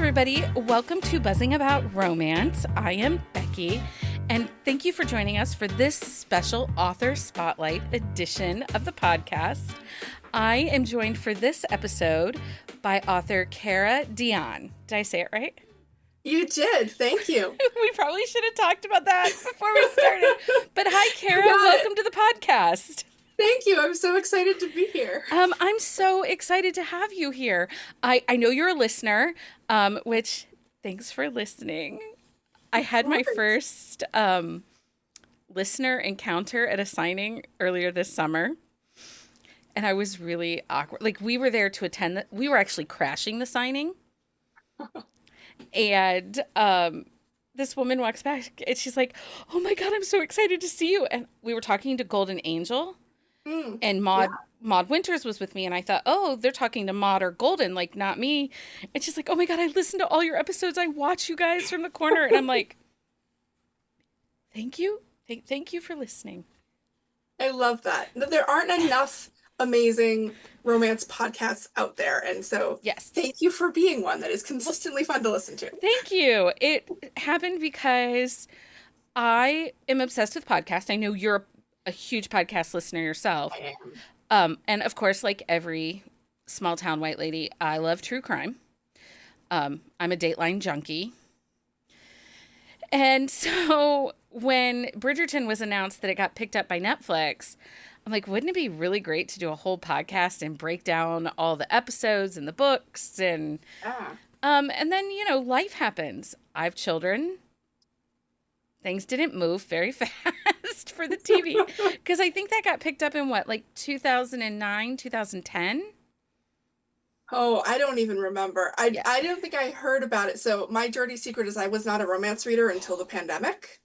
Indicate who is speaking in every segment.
Speaker 1: everybody. Welcome to Buzzing About Romance. I am Becky, and thank you for joining us for this special author spotlight edition of the podcast. I am joined for this episode by author Cara Dion. Did I say it right?
Speaker 2: You did. Thank you.
Speaker 1: We probably should have talked about that before we started. But hi, Cara. Welcome to the podcast.
Speaker 2: Thank you. I'm so excited to be here.
Speaker 1: I'm so excited to have you here. I know you're a listener, which thanks for listening. I had my first listener encounter at a signing earlier this summer, and I was really awkward. Like, we were there to attend. We were actually crashing the signing, and this woman walks back, and she's like, "Oh my God, I'm so excited to see you!" And we were talking to Golden Angel. And Maud Winters was with me, and I thought, oh, they're talking to Maud or Golden, like, not me. And she's like, oh my God, I listened to all your episodes. I watch you guys from the corner. And I'm like, thank you. Thank you for listening.
Speaker 2: I love that. There aren't enough amazing romance podcasts out there. And so
Speaker 1: yes,
Speaker 2: thank you for being one that is consistently fun to listen to.
Speaker 1: Thank you. It happened because I am obsessed with podcasts. I know you're a huge podcast listener yourself.
Speaker 2: I am.
Speaker 1: And of course, like every small town white lady, I love true crime. I'm a Dateline junkie. And so when Bridgerton was announced that it got picked up by Netflix, I'm like, wouldn't it be really great to do a whole podcast and break down all the episodes and the books? And then, life happens. I have children. Things didn't move very fast for the TV because I think that got picked up in 2009, 2010?
Speaker 2: Oh, I don't even remember. I don't think I heard about it. So my dirty secret is I was not a romance reader until the pandemic.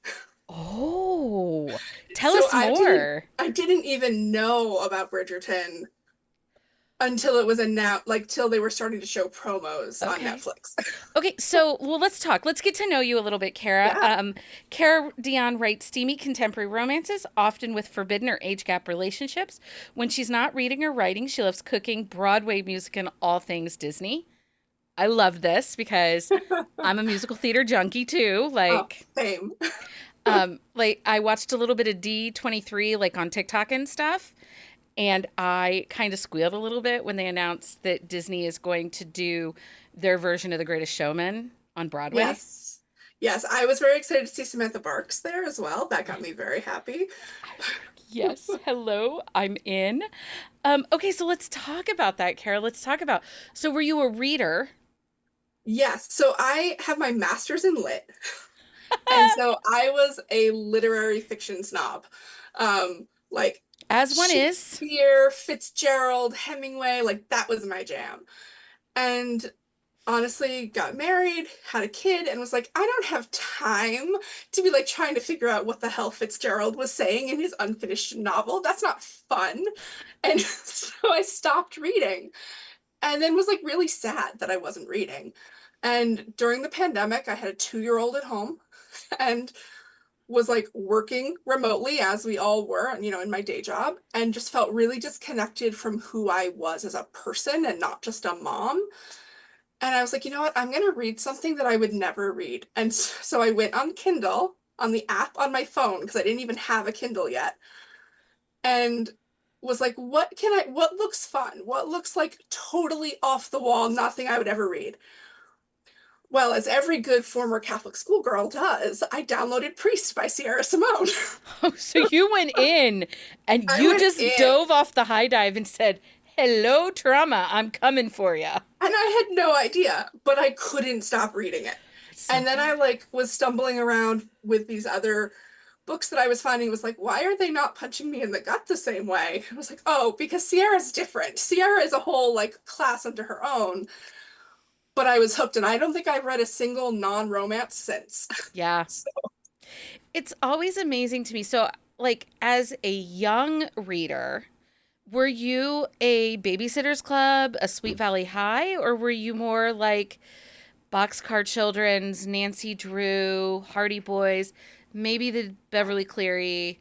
Speaker 1: Oh, tell us more.
Speaker 2: I didn't even know about Bridgerton until it was announced, till they were starting to show promos on Netflix.
Speaker 1: Okay, so, let's talk. Let's get to know you a little bit, Cara.
Speaker 2: Yeah.
Speaker 1: Cara Dion writes steamy contemporary romances, often with forbidden or age gap relationships. When she's not reading or writing, she loves cooking, Broadway music, and all things Disney. I love this because I'm a musical theater junkie, too.
Speaker 2: Same.
Speaker 1: I watched a little bit of D23, on TikTok and stuff. And I kind of squealed a little bit when they announced that Disney is going to do their version of The Greatest Showman on Broadway.
Speaker 2: Yes, I was very excited to see Samantha Barks there as well. That got me very happy.
Speaker 1: Yes, hello, I'm in. Okay, so let's talk about that, Cara. So were you a reader?
Speaker 2: Yes, so I have my master's in lit. And so I was a literary fiction snob.
Speaker 1: As one is.
Speaker 2: Shakespeare, Fitzgerald, Hemingway, that was my jam. And honestly, got married, had a kid, and was like, I don't have time to be trying to figure out what the hell Fitzgerald was saying in his unfinished novel. That's not fun. And so I stopped reading and then was really sad that I wasn't reading. And during the pandemic, I had a 2-year-old at home and was working remotely, as we all were, in my day job, and just felt really disconnected from who I was as a person and not just a mom. And I was like, you know what? I'm going to read something that I would never read. And so I went on Kindle, on the app on my phone, because I didn't even have a Kindle yet, and was like, what looks fun? What looks totally off the wall, nothing I would ever read? Well, as every good former Catholic schoolgirl does, I downloaded Priest by Sierra Simone.
Speaker 1: Oh, so you went in and you just dove off the high dive and said, hello, trauma, I'm coming for you. And
Speaker 2: I had no idea, but I couldn't stop reading it. And then I was stumbling around with these other books that I was finding. Was why are they not punching me in the gut the same way? I was like, oh, because Sierra's different. Sierra is a whole class unto her own. But I was hooked, and I don't think I've read a single non-romance since.
Speaker 1: Yeah. So. It's always amazing to me. So, as a young reader, were you a Babysitter's Club, a Sweet Valley High, or were you more Boxcar Children's, Nancy Drew, Hardy Boys, maybe the Beverly Cleary?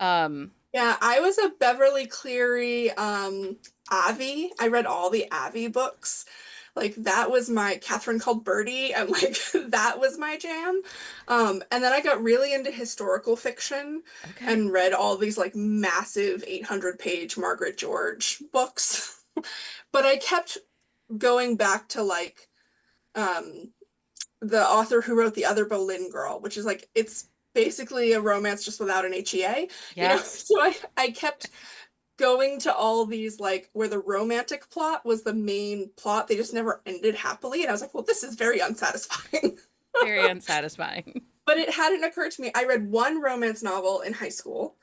Speaker 2: Yeah, I was a Beverly Cleary, Avi. I read all the Avi books. Like that was my Catherine called Birdie, and like that was my jam. And then I got really into historical fiction
Speaker 1: Okay.
Speaker 2: and read all these like massive 800-page Margaret George books. But I kept going back to like um the author who wrote The Other Boleyn Girl, which is like it's basically a romance just without an HEA, you know.
Speaker 1: Yeah.
Speaker 2: So I kept going to all these like where the romantic plot was the main plot. They just never ended happily. And I was like, well, this is very unsatisfying.
Speaker 1: Very unsatisfying.
Speaker 2: But it hadn't occurred to me. I read one romance novel in high school.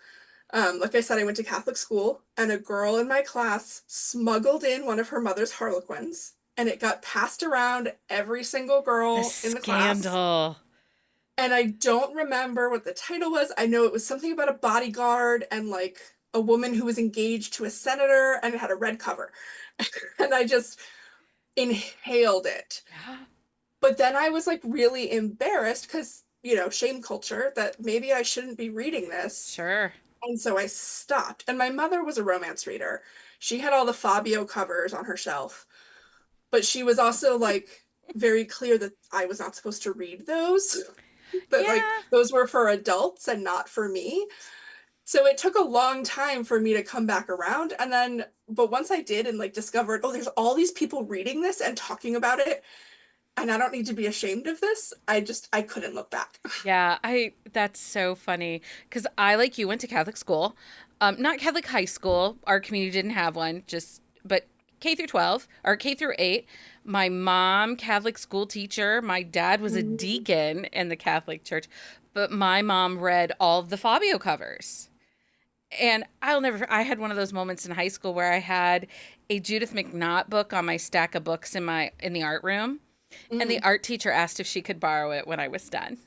Speaker 2: Like I said, I went to Catholic school, and a girl in my class smuggled in one of her mother's Harlequins, and it got passed around every single
Speaker 1: The
Speaker 2: girl in the class.
Speaker 1: scandal.
Speaker 2: And I don't remember what the title was. I know it was something about a bodyguard and like a woman who was engaged to a senator, and it had a red cover. And I just inhaled it.
Speaker 1: Yeah.
Speaker 2: But then I was like really embarrassed because, you know, shame culture that maybe I shouldn't be reading this.
Speaker 1: Sure.
Speaker 2: And so I stopped. And my mother was a romance reader. She had all the Fabio covers on her shelf, but she was also like very clear that I was not supposed to read those, that like
Speaker 1: Yeah.
Speaker 2: those were for adults and not for me. So it took a long time for me to come back around. And then, but once I did and like discovered, oh, there's all these people reading this and talking about it, and I don't need to be ashamed of this, I couldn't look back.
Speaker 1: Yeah, that's so funny because I, like you, went to Catholic school. Not Catholic high school. Our community didn't have one, just but K through 12 or K through 8. My mom, Catholic school teacher. My dad was a
Speaker 2: Mhm.
Speaker 1: deacon in the Catholic church, but my mom read all of the Fabio covers. And I had one of those moments in high school where I had a Judith McNaught book on my stack of books in the art room. And the
Speaker 2: Mm.
Speaker 1: art teacher asked if she could borrow it when I was done.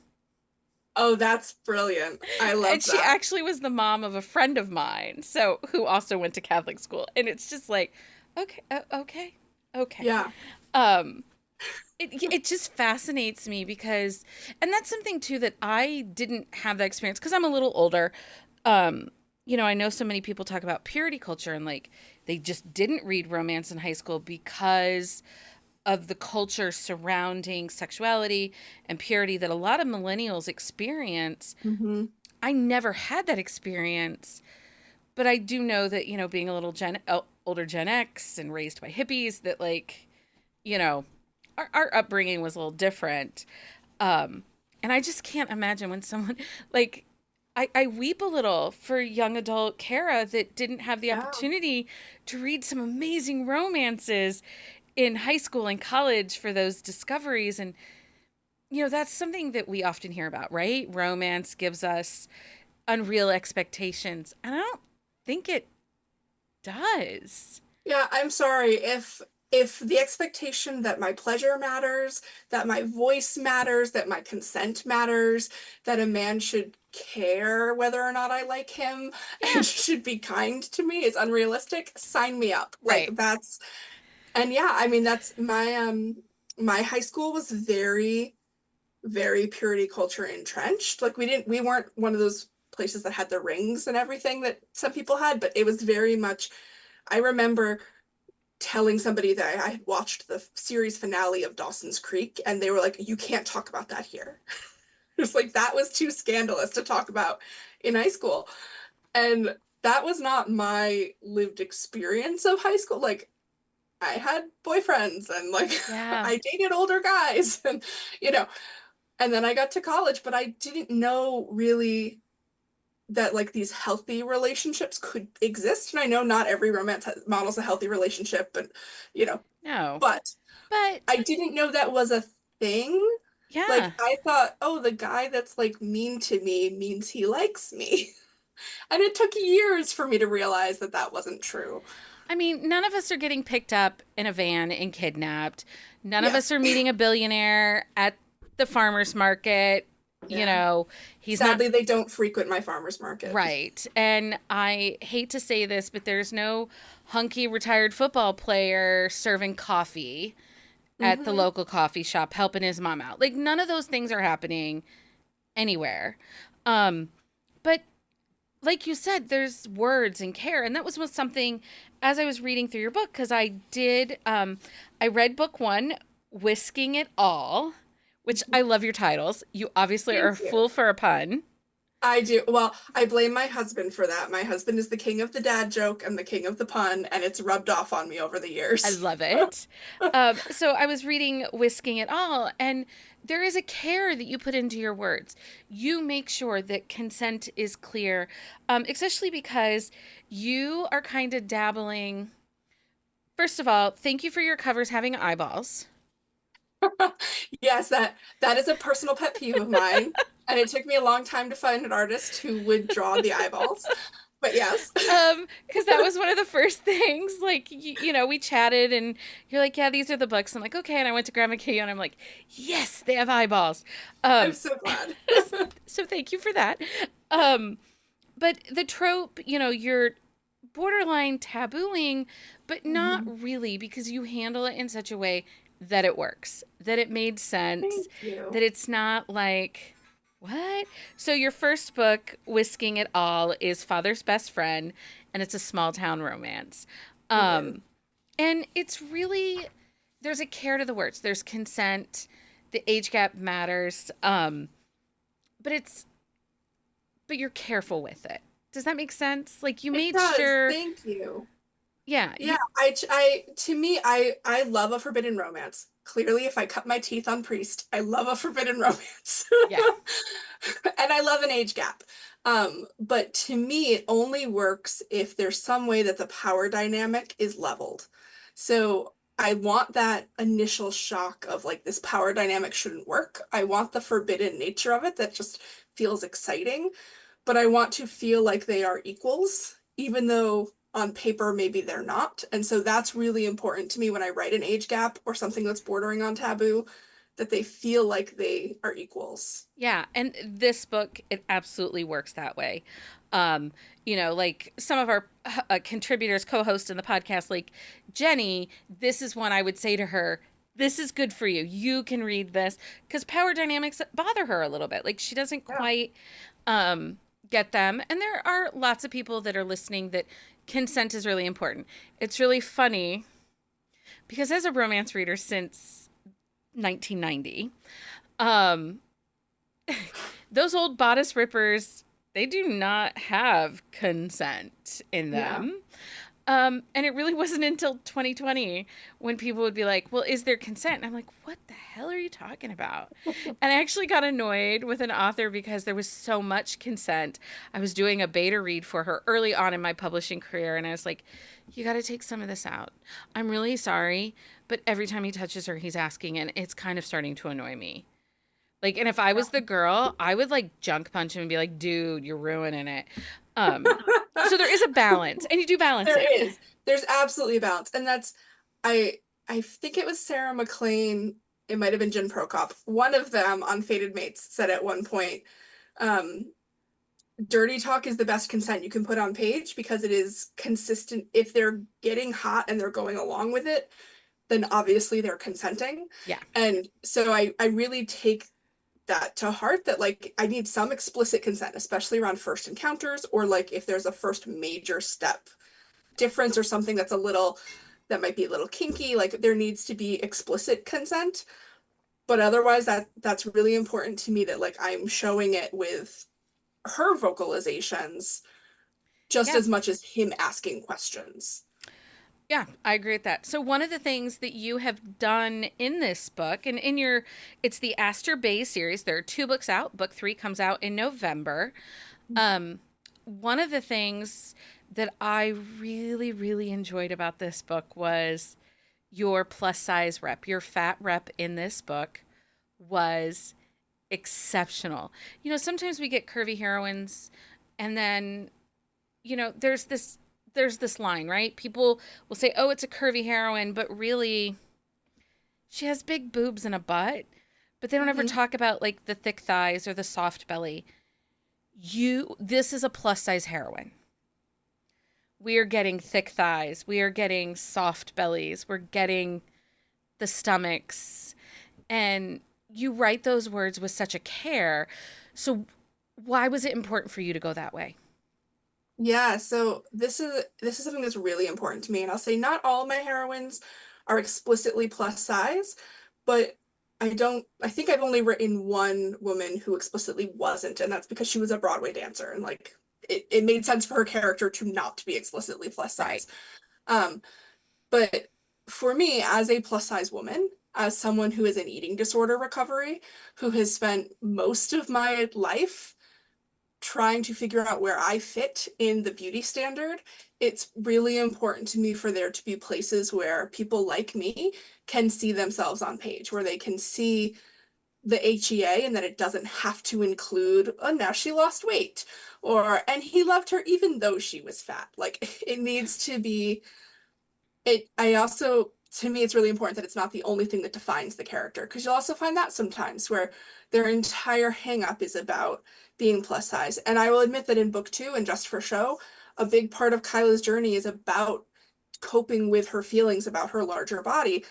Speaker 2: Oh, that's brilliant. I
Speaker 1: And
Speaker 2: love
Speaker 1: she
Speaker 2: that.
Speaker 1: actually was the mom of a friend of mine, so who also went to Catholic school. And it's just like, okay, okay, okay.
Speaker 2: Yeah.
Speaker 1: Um, it just fascinates me because, and that's something too that I didn't have that experience because I'm a little older. Um, I know so many people talk about purity culture and like they just didn't read romance in high school because of the culture surrounding sexuality and purity that a lot of millennials experience.
Speaker 2: Hmm.
Speaker 1: I never had that experience, but I do know that, being a little older Gen X and raised by hippies, that like, you know, our upbringing was a little different. Um, and I just can't imagine when someone like, I weep a little for young adult Cara that didn't have the
Speaker 2: Yeah.
Speaker 1: opportunity to read some amazing romances in high school and college for those discoveries. And, that's something that we often hear about, right? Romance gives us unreal expectations. And I don't think it does.
Speaker 2: Yeah, I'm sorry if the expectation that my pleasure matters, that my voice matters, that my consent matters, that a man should care whether or not I like him and
Speaker 1: Yeah,
Speaker 2: should be kind to me is unrealistic, sign me up. Like
Speaker 1: right.
Speaker 2: that's and yeah, I mean that's my high school was very very purity culture entrenched. Like we weren't one of those places that had the rings and everything that some people had, but it was very much I remember telling somebody that I had watched the series finale of Dawson's Creek, and they were like, "You can't talk about that here." It's like that was too scandalous to talk about in high school. And that was not my lived experience of high school. Like I had boyfriends and like
Speaker 1: Yeah.
Speaker 2: I dated older guys and you know, and then I got to college, but I didn't know really that like these healthy relationships could exist. And I know not every romance models a healthy relationship, but you know,
Speaker 1: No.
Speaker 2: but
Speaker 1: But
Speaker 2: I didn't know that was a thing. Like
Speaker 1: yeah.
Speaker 2: I thought, oh, the guy that's like mean to me means he likes me. And it took years for me to realize that that wasn't true.
Speaker 1: I mean, none of us are getting picked up in a van and kidnapped. None of
Speaker 2: Yeah.
Speaker 1: us are meeting a billionaire at the farmer's market. You
Speaker 2: Yeah.
Speaker 1: know, he's not
Speaker 2: Sadly, they don't frequent my farmer's market.
Speaker 1: right. And I hate to say this, but there's no hunky retired football player serving coffee at the
Speaker 2: Hmm.
Speaker 1: local coffee shop helping his mom out. Like none of those things are happening anywhere. Um but like you said, there's words and care. And that was something as I was reading through your book, because I read book one, Whisking It All, which I love your titles. You obviously are a
Speaker 2: Thank
Speaker 1: fool
Speaker 2: you.
Speaker 1: for a pun.
Speaker 2: I do. Well, I blame my husband for that. My husband is the king of the dad joke and the king of the pun, and it's rubbed off on me over the
Speaker 1: I
Speaker 2: years.
Speaker 1: love it. So I was reading Whisking It All, and there is a care that you put into your words. You make sure that consent is clear, especially because you are kind of dabbling. First of all, thank you for your covers having eyeballs.
Speaker 2: Yes, that is a personal pet peeve of mine, and it took me a long time to find an artist who would draw the eyeballs. But yes.
Speaker 1: Because that was one of the first things. Like, we chatted, and you're like, "Yeah, these are the books." I'm like, "Okay," and I went to Grandma Kay, and I'm like, "Yes, they have eyeballs."
Speaker 2: I'm
Speaker 1: Um,
Speaker 2: so glad.
Speaker 1: so thank you for that. Um, but the trope, you're borderline tabooing, but not
Speaker 2: Mhm.
Speaker 1: really, because you handle it in such a way that it works, that it made sense,
Speaker 2: Thank you.
Speaker 1: that it's not like, what? So your first book, Whisking It All, is Father's Best Friend, and it's a small town romance.
Speaker 2: It is.
Speaker 1: Um, and it's really, there's a care to the words. There's consent. The age gap matters. But it's but you're careful with it. Does that make sense? Like, you
Speaker 2: It
Speaker 1: made
Speaker 2: does.
Speaker 1: sure,
Speaker 2: Thank you.
Speaker 1: yeah,
Speaker 2: Yeah, to me, I love a forbidden romance. Clearly, if I cut my teeth on Priest, I love a forbidden romance.
Speaker 1: yeah,
Speaker 2: And I love an age gap. But to me, it only works if there's some way that the power dynamic is leveled. So I want that initial shock of like this power dynamic shouldn't work. I want the forbidden nature of it that just feels exciting, but I want to feel like they are equals, even though on paper maybe they're not. And so that's really important to me when I write an age gap or something that's bordering on taboo, that they feel like they are equals.
Speaker 1: yeah. And this book, it absolutely works that way. Like some of our contributors, co-hosts in the podcast, like Jenny, this is one I would say to her, this is good for you. You can read this, because power dynamics bother her a little bit. Like, she doesn't
Speaker 2: Yeah.
Speaker 1: quite get them. And there are lots of people that are listening that consent is really important. It's really funny because as a romance reader since 1990, um, those old bodice rippers, they do not have consent in
Speaker 2: Yeah.
Speaker 1: them. And it really wasn't until 2020 when people would be like, well, is there consent? And I'm like, what the hell are you talking about? And I actually got annoyed with an author because there was so much consent. I was doing a beta read for her early on in my publishing career, and I was like, you got to take some of this out. I'm really sorry, but every time he touches her, he's asking, and it's kind of starting to annoy me. Like, and if I was the girl, I would like junk punch him and be like, dude, you're ruining it. Um, so there is a balance, and you do balance it.
Speaker 2: There is. There's absolutely a balance. And that's I I think it was Sarah McLean, it might have been Jen Prokop. One of them on Fated Mates said at one point, um, dirty talk is the best consent you can put on page because it is consistent. If they're getting hot and they're going along with it, then obviously they're consenting.
Speaker 1: Yeah.
Speaker 2: And so I really take that to heart, that like I need some explicit consent, especially around first encounters, or like if there's a first major step difference or something that's a little, that might be a little kinky, like there needs to be explicit consent. But otherwise that's really important to me, that like I'm showing it with her vocalizations just
Speaker 1: Yeah.
Speaker 2: as much as him asking questions.
Speaker 1: Yeah, I agree with that. So one of the things that you have done in this book, and in your, it's the Aster Bay series. There are two books out. Book three comes out in November. Um, One of the things that I really, really enjoyed about this book was your plus size rep. Your fat rep in this book was exceptional. Sometimes we get curvy heroines, and then there's this line, right? People will say, "Oh, it's a curvy heroine," but really she has big boobs and a butt. But they don't ever
Speaker 2: Mhm.
Speaker 1: talk about like the thick thighs or the soft belly. This is a plus size heroine. We are getting thick thighs. We are getting soft bellies. We're getting the stomachs. And you write those words with such a care. So why was it important for you to go that way?
Speaker 2: Yeah, so this is something that's really important to me, and I'll say not all my heroines are explicitly plus size, but I think I've only written one woman who explicitly wasn't, and that's because she was a Broadway dancer and like it made sense for her character to not be explicitly plus
Speaker 1: Right.
Speaker 2: size. Um, but for me, as a plus size woman, as someone who is in eating disorder recovery, who has spent most of my life trying to figure out where I fit in the beauty standard, it's really important to me for there to be places where people like me can see themselves on page, where they can see the HEA and that it doesn't have to include, oh, now she lost weight, or, and he loved her even though she was fat. Like, it needs to be I also, to me, it's really important that it's not the only thing that defines the character, because you'll also find that sometimes where their entire hang up is about being plus size. And I will admit that in book two and Just for Show, a big part of Kyla's journey is about coping with her feelings about her larger body,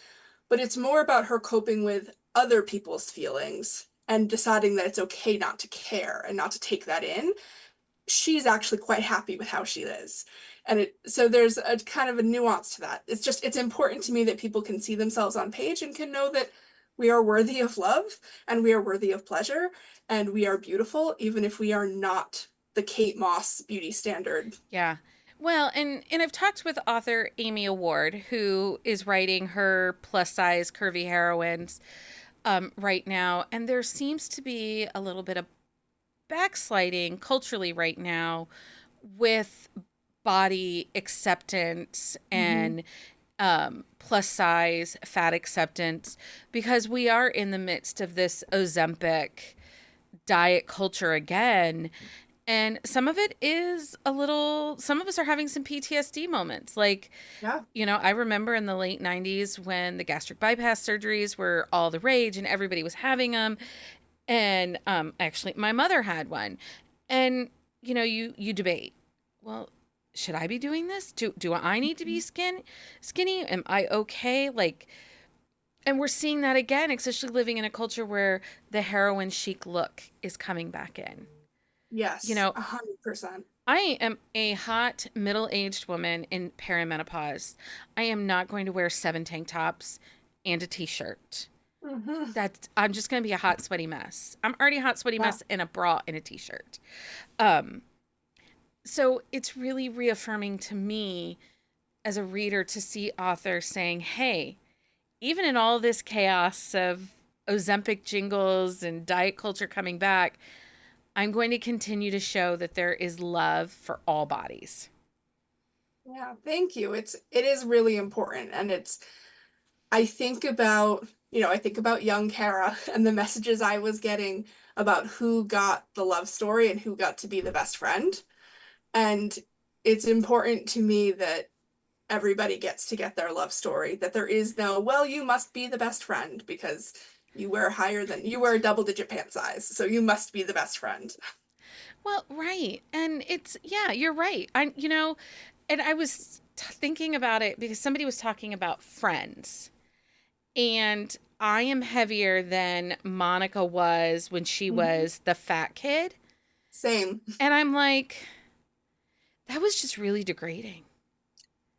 Speaker 2: but it's more about her coping with other people's feelings and deciding that it's okay not to care and not to take that in. She's actually quite happy with how she is. And so there's a kind of a nuance to that. It's important to me that people can see themselves on page and can know that we are worthy of love and we are worthy of pleasure and we are beautiful, even if we are not the Kate Moss beauty standard.
Speaker 1: Yeah. Well, and I've talked with author Amy Award, who is writing her plus size curvy heroines right now, and there seems to be a little bit of backsliding culturally right now with body acceptance
Speaker 2: Mm-hmm.
Speaker 1: and plus size fat acceptance, because we are in the midst of this Ozempic diet culture again. And some of it is a little, some of us are having some PTSD moments. Like,
Speaker 2: Yeah.
Speaker 1: I remember in the late 90s when the gastric bypass surgeries were all the rage and everybody was having them. And actually, my mother had one. And, you debate, well, should I be doing this? Do I need to be skinny? Am I okay? Like, and we're seeing that again, especially living in a culture where the heroin chic look is coming back in. You
Speaker 2: Yes,
Speaker 1: know,
Speaker 2: 100%.
Speaker 1: I am a hot middle-aged woman in perimenopause. I am not going to wear 7 tank tops and a t-shirt.
Speaker 2: Mm-hmm.
Speaker 1: I'm just going to be a hot sweaty mess. I'm already a hot sweaty
Speaker 2: Yeah.
Speaker 1: mess in a bra and a t-shirt. Um so it's really reaffirming to me as a reader to see authors saying, "Hey, even in all this chaos of Ozempic jingles and diet culture coming back, I'm going to continue to show that there is love for all bodies."
Speaker 2: Yeah, thank you. It is really important and I think about young Cara and the messages I was getting about who got the love story and who got to be the best friend. And it's important to me that everybody gets to get their love story, that there is no, well, you must be the best friend because you wear a double digit pant size, so you must be the best friend.
Speaker 1: Well, right. And it's, yeah, you're right. And I was thinking about it because somebody was talking about Friends. And I am heavier than Monica was when she
Speaker 2: Mhm.
Speaker 1: was the fat kid.
Speaker 2: Same.
Speaker 1: And I'm like, that was just really degrading.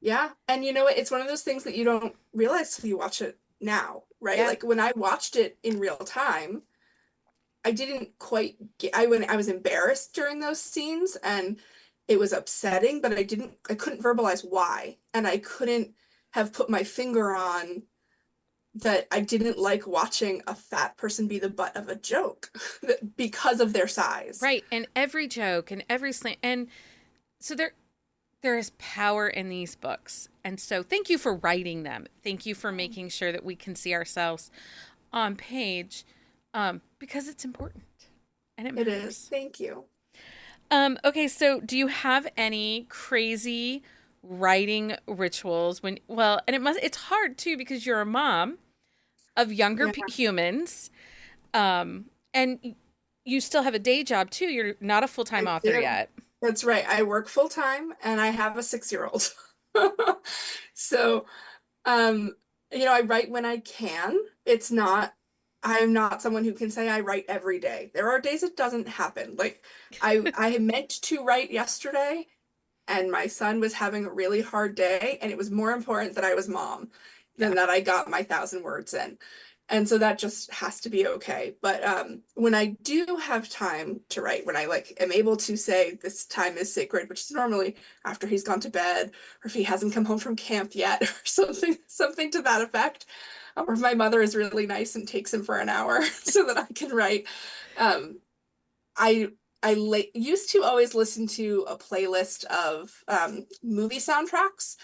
Speaker 2: Yeah. And you know what? It's one of those things that you don't realize till you watch it now, right?
Speaker 1: Yeah.
Speaker 2: Like when I watched it in real time, I didn't quite get, I was embarrassed during those scenes and it was upsetting, but I couldn't verbalize why. And I couldn't have put my finger on that I didn't like watching a fat person be the butt of a joke because of their size.
Speaker 1: Right. And every joke and every slant. And so there is power in these books. And so thank you for writing them. Thank you for making sure that we can see ourselves on page, because it's important and it
Speaker 2: It is.
Speaker 1: matters.
Speaker 2: Thank you.
Speaker 1: Okay, so do you have any crazy writing rituals and it's hard too because you're a mom of younger
Speaker 2: Yeah,
Speaker 1: humans, and you still have a day job too. You're not a full-time
Speaker 2: I
Speaker 1: author
Speaker 2: do.
Speaker 1: yet.
Speaker 2: That's right. I work full time and I have a 6-year-old. So, um, I write when I can. I'm not someone who can say I write every day. There are days it doesn't happen. Like I meant to write yesterday and my son was having a really hard day, and it was more important that I was mom than
Speaker 1: Yeah.
Speaker 2: that I got my 1,000 words in. And so that just has to be okay. But when I do have time to write, when I like am able to say this time is sacred, which is normally after he's gone to bed, or if he hasn't come home from camp yet, or something to that effect, or if my mother is really nice and takes him for an hour so that I can write. Um, I used to always listen to a playlist of movie soundtracks,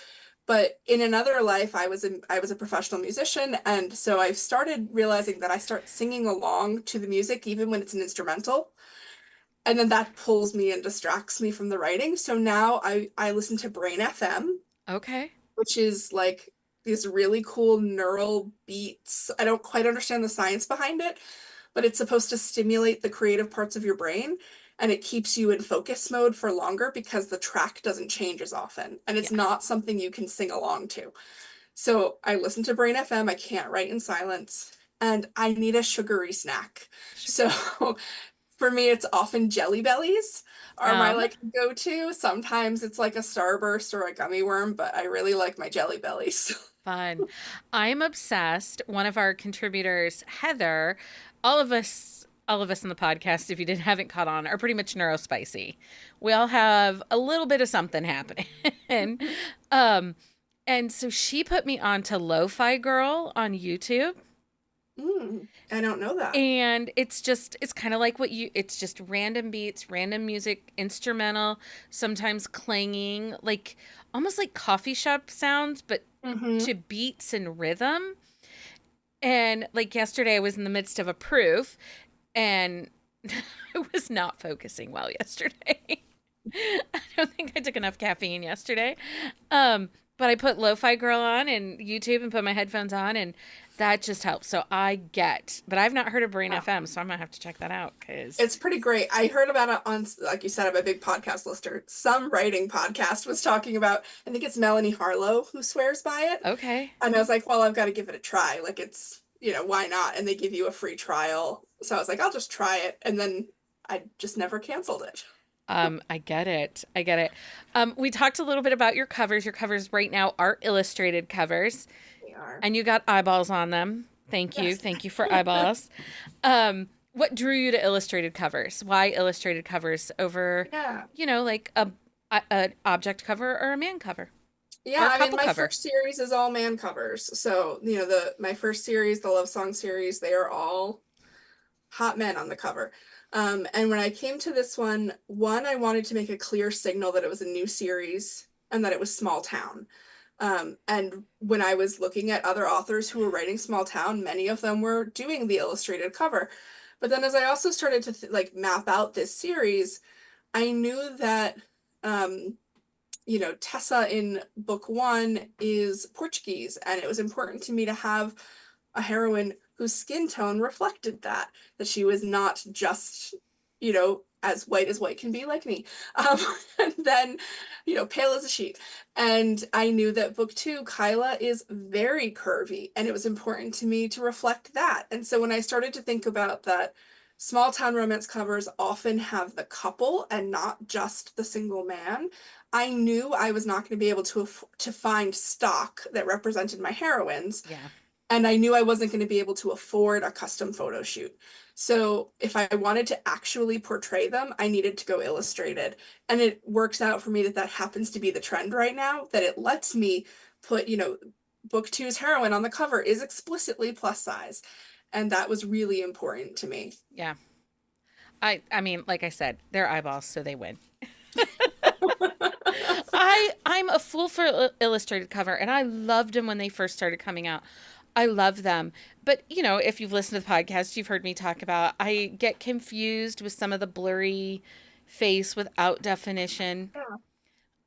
Speaker 2: but in another life I was a professional musician, and so I've started realizing that I start singing along to the music even when it's an instrumental, and then that pulls me and distracts me from the writing. So now I listen to Brain FM,
Speaker 1: Okay.
Speaker 2: which is like these really cool neural beats. I don't quite understand the science behind it, but it's supposed to stimulate the creative parts of your brain, and it keeps you in focus mode for longer because the track doesn't change as often and it's
Speaker 1: Yeah.
Speaker 2: not something you can sing along to. So I listen to Brain FM. I can't write in silence, and I need a sugary snack.
Speaker 1: Sugar.
Speaker 2: So for me, it's often Jelly Bellies are my
Speaker 1: Yum.
Speaker 2: like go-to. Sometimes it's like a Starburst or a gummy worm, but I really like my Jelly Bellies.
Speaker 1: Fun. I'm obsessed. One of our contributors, Heather, all of us in the podcast, if you didn't haven't caught on, are pretty much neurospicy. We all have a little bit of something happening. um, and so she put me on to Lo-Fi Girl on YouTube.
Speaker 2: I don't know that.
Speaker 1: And it's kind of like it's just random beats, random music, instrumental, sometimes clanging, like almost like coffee shop sounds, but
Speaker 2: Hmm.
Speaker 1: to beats and rhythm. And like yesterday, I was in the midst of a proof and I was not focusing well yesterday. I don't think I took enough caffeine yesterday. But I put Lo-Fi Girl on and YouTube and put my headphones on, and that just helps. So but I've not heard of Brain
Speaker 2: Yeah.
Speaker 1: FM, so I'm gonna have to check that out
Speaker 2: It's
Speaker 1: because
Speaker 2: pretty great. I heard about it on, like you said, I'm a big podcast listener. Some writing podcast was talking about, I think it's Melanie Harlow who swears by it.
Speaker 1: okay.
Speaker 2: And I was like, well, I've got to give it a try. Like it's, why not? And they give you a free trial. So I was like, I'll just try it. And then I just never canceled it.
Speaker 1: I get it. I get it. We talked a little bit about your covers. Your covers right now are illustrated covers,
Speaker 2: They are.
Speaker 1: and you got eyeballs on them. Thank you.
Speaker 2: Yes.
Speaker 1: Thank you for eyeballs. What drew you to illustrated covers? Why illustrated covers over,
Speaker 2: Yeah.
Speaker 1: like a object cover or a man cover or
Speaker 2: Yeah,
Speaker 1: a
Speaker 2: I mean,
Speaker 1: couple
Speaker 2: my
Speaker 1: cover?
Speaker 2: first series is all man covers. So, my first series, the Love Song series, they are all hot men on the cover. And when I came to this one, I wanted to make a clear signal that it was a new series and that it was small town. And when I was looking at other authors who were writing small town, many of them were doing the illustrated cover. But then as I also started to like map out this series, I knew that Tessa in book one is Portuguese, and it was important to me to have a heroine whose skin tone reflected that she was not just, as white can be like me. Um, and then, pale as a sheet. And I knew that book two, Kyla, is very curvy, and it was important to me to reflect that. And so when I started to think about that, small town romance covers often have the couple and not just the single man. I knew I was not going to be able to find stock that represented my heroines,
Speaker 1: Yeah.
Speaker 2: and I knew I wasn't going to be able to afford a custom photo shoot. So if I wanted to actually portray them, I needed to go illustrated. And it works out for me that that happens to be the trend right now, that it lets me put, book two's heroine on the cover is explicitly plus size. And that was really important to me.
Speaker 1: Yeah. I mean, like I said, they're eyeballs, so they win. I'm a fool for illustrated cover, and I loved them when they first started coming out. I love them. But, if you've listened to the podcast, you've heard me talk about I get confused with some of the blurry face without definition.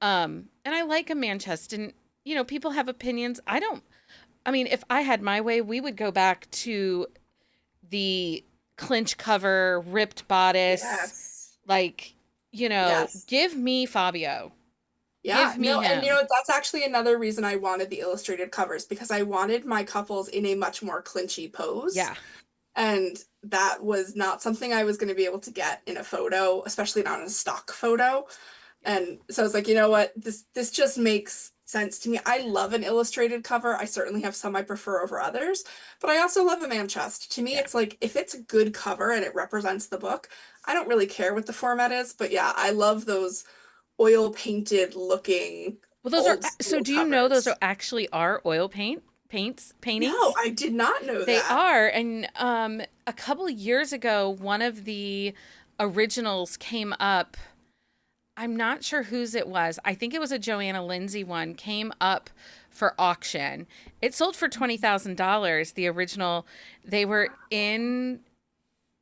Speaker 2: Yeah.
Speaker 1: And I like a man chest, and people have opinions. I mean, if I had my way, we would go back to the clinch cover, ripped bodice,
Speaker 2: Yes.
Speaker 1: like,
Speaker 2: Yes.
Speaker 1: give me Fabio.
Speaker 2: Yeah,
Speaker 1: Give me
Speaker 2: no, and
Speaker 1: him.
Speaker 2: that's actually another reason I wanted the illustrated covers, because I wanted my couples in a much more clinchy pose.
Speaker 1: Yeah.
Speaker 2: And that was not something I was going to be able to get in a photo, especially not in a stock photo. And so I was like, you know what? This just makes sense to me. I love an illustrated cover. I certainly have some I prefer over others, but I also love a man chest. To me,
Speaker 1: Yeah.
Speaker 2: it's like if it's a good cover and it represents the book, I don't really care what the format is. But yeah, I love those oil painted looking
Speaker 1: Well, those are
Speaker 2: old
Speaker 1: so
Speaker 2: school
Speaker 1: do you know those
Speaker 2: covers.
Speaker 1: are actually are oil
Speaker 2: No,
Speaker 1: paintings?
Speaker 2: I did not know
Speaker 1: They
Speaker 2: that.
Speaker 1: are. And a couple of years ago, one of the originals came up. I'm not sure whose it was. I think it was a Joanna Lindsay one, came up for auction. It sold for $20,000. The original, they were in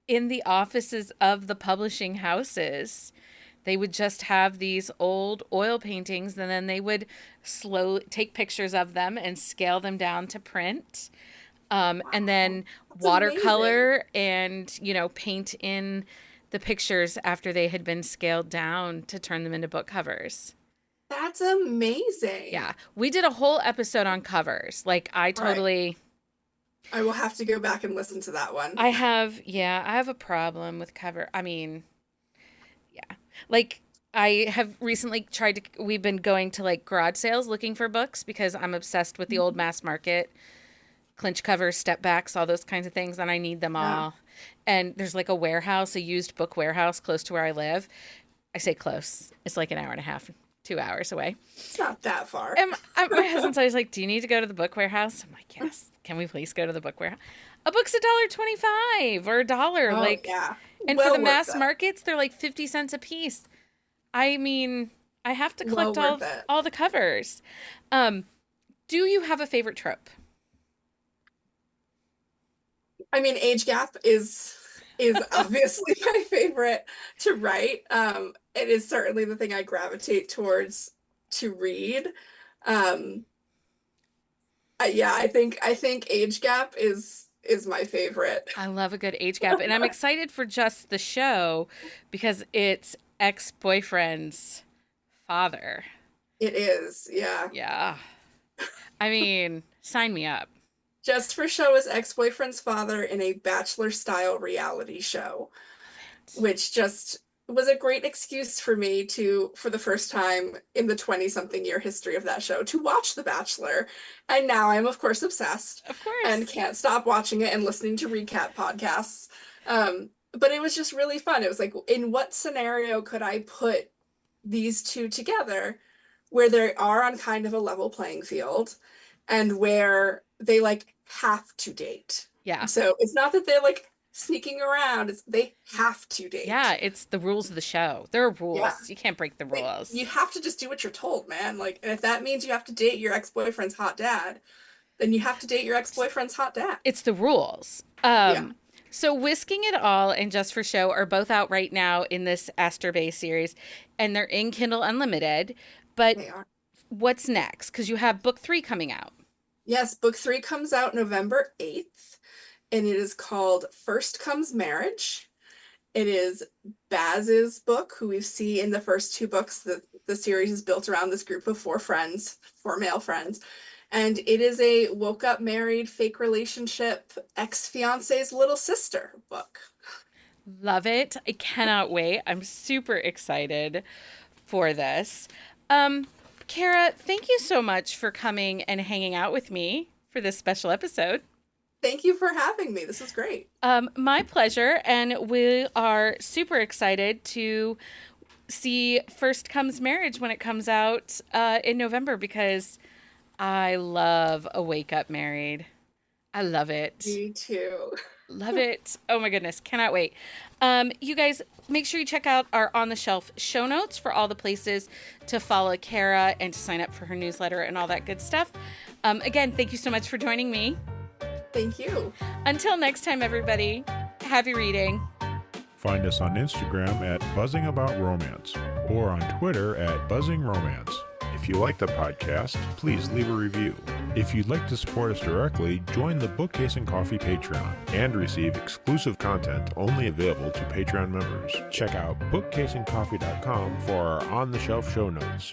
Speaker 1: the offices of the publishing houses. They would just have these old oil paintings, and then they would slowly take pictures of them and scale them down to print. And
Speaker 2: Wow,
Speaker 1: then
Speaker 2: that's amazing.
Speaker 1: watercolor and, paint in the pictures after they had been scaled down to turn them into book covers.
Speaker 2: That's amazing.
Speaker 1: Yeah. We did a whole episode on covers. Like,
Speaker 2: All right. I will have to go back and listen to that one.
Speaker 1: I have a problem with cover. I mean, yeah. Like, I have recently we've been going to like garage sales looking for books because I'm obsessed with the old mass market clinch covers, step backs, all those kinds of things, and I need them
Speaker 2: Yeah,
Speaker 1: all. And there's like a warehouse, a used book warehouse close to where I live. I say close. It's like an hour and a half, 2 hours away.
Speaker 2: it's not that far.
Speaker 1: And my husband's always like, "Do you need to go to the book warehouse?" I'm like, "Yes." Can we please go to the book warehouse? A book's $1.25 or $1.
Speaker 2: Oh,
Speaker 1: Like,
Speaker 2: yeah.
Speaker 1: and for the
Speaker 2: Well worth
Speaker 1: mass
Speaker 2: it.
Speaker 1: markets, they're like 50 cents a piece. I mean, I have to
Speaker 2: Well
Speaker 1: collect
Speaker 2: worth it.
Speaker 1: all the covers. Um, do you have a favorite trope?
Speaker 2: I mean, age gap is obviously my favorite to write. It is certainly the thing I gravitate towards to read. Um, yeah, I think age gap is my favorite.
Speaker 1: I love a good age gap, and I'm excited for just the show because it's ex-boyfriend's father.
Speaker 2: It is, yeah.
Speaker 1: Yeah. I mean, sign me up.
Speaker 2: Just for show as ex-boyfriend's father in a bachelor style reality show, which just was a great excuse for me to, for the first time in the 20 something year history of that show, to watch The Bachelor. And now I'm, of course, obsessed
Speaker 1: Of
Speaker 2: and
Speaker 1: course.
Speaker 2: can't stop watching it and listening to recap podcasts. But it was just really fun. It was like, in what scenario could I put these two together where they are on kind of a level playing field and where they like have to date?
Speaker 1: Yeah.
Speaker 2: So it's not that they're like sneaking around, it's they have to
Speaker 1: Yeah,
Speaker 2: date.
Speaker 1: it's the rules of the show. There are
Speaker 2: Yeah.
Speaker 1: rules. You can't break the
Speaker 2: You
Speaker 1: rules.
Speaker 2: have to just do what you're told, man. Like, and if that means you have to date your ex-boyfriend's hot dad, then you have to date your ex-boyfriend's hot dad.
Speaker 1: It's the rules.
Speaker 2: Yeah,
Speaker 1: So Whisking It All and Just for Show are both out right now in this Astor Bay series, and they're in Kindle Unlimited. But
Speaker 2: they are.
Speaker 1: what's next? Because you have book 3 coming out.
Speaker 2: Yes, book 3 comes out November 8th, and it is called First Comes Marriage. It is Baz's book, who we see in the first two books. The series is built around this group of four friends, four male friends. And it is a woke up married fake relationship ex-fiance's little sister book.
Speaker 1: Love it. I cannot wait. I'm super excited for this. Um, Cara, thank you so much for coming and hanging out with me for this special episode.
Speaker 2: Thank you for having me. This was great.
Speaker 1: My pleasure. And we are super excited to see First Comes Marriage when it comes out in November because I love a wake up married. I love it.
Speaker 2: Me too.
Speaker 1: Love it. Oh my goodness. Cannot wait. You guys, make sure you check out our On the Shelf show notes for all the places to follow Cara and to sign up for her newsletter and all that good stuff. Again, thank you so much for joining me.
Speaker 2: Thank you.
Speaker 1: Until next time, everybody, happy reading.
Speaker 3: Find us on Instagram at Buzzing About Romance or on Twitter at Buzzing Romance. If you like the podcast, please leave a review. If you'd like to support us directly, join the Bookcase and Coffee Patreon and receive exclusive content only available to Patreon members. Check out bookcaseandcoffee.com for our on-the-shelf show notes.